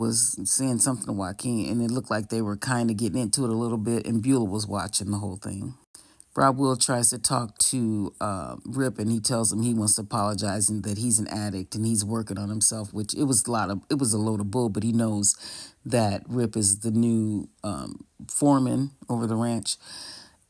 was saying something to Joaquin, and it looked like they were kind of getting into it a little bit, and Beulah was watching the whole thing. Rob Will tries to talk to Rip, and he tells him he wants to apologize and that he's an addict and he's working on himself. Which it was a load of bull, but he knows that Rip is the new foreman over the ranch,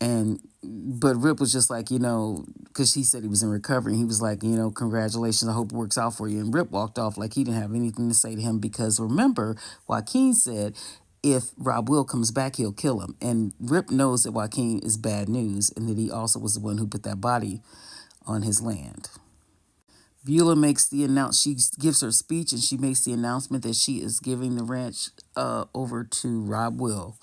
and but Rip was just like, because he said he was in recovery. He was like, congratulations, I hope it works out for you. And Rip walked off like he didn't have anything to say to him because remember, Joaquin said if Rob Will comes back, he'll kill him. And Rip knows that Joaquin is bad news and that he also was the one who put that body on his land. Beulah makes the she gives her speech and she makes the announcement that she is giving the ranch over to Rob Will,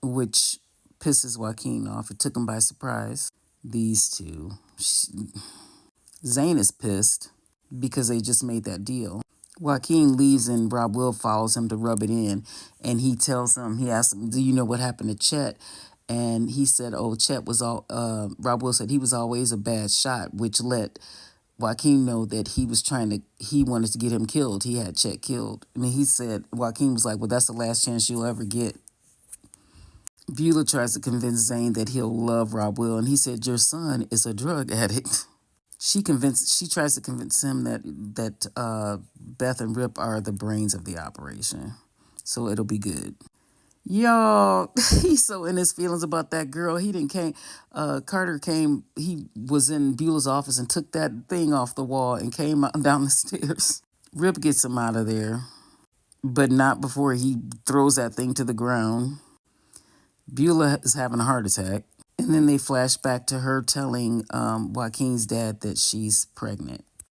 which pisses Joaquin off. It took him by surprise. These two. Zane is pissed because they just made that deal. Joaquin leaves and Rob Will follows him to rub it in. And he asks him, do you know what happened to Chet? And he said, Chet was Rob Will said he was always a bad shot, which let Joaquin know that he wanted to get him killed. He had Chet killed. And he said, Joaquin was like, well, that's the last chance you'll ever get. Beulah tries to convince Zane that he'll love Rob Will, and he said, your son is a drug addict. She tries to convince him that Beth and Rip are the brains of the operation. So it'll be good. Y'all, he's so in his feelings about that girl. Carter came, he was in Beulah's office and took that thing off the wall and came down the stairs. Rip gets him out of there, but not before he throws that thing to the ground. Beulah is having a heart attack. And then they flash back to her telling Joaquin's dad that she's pregnant.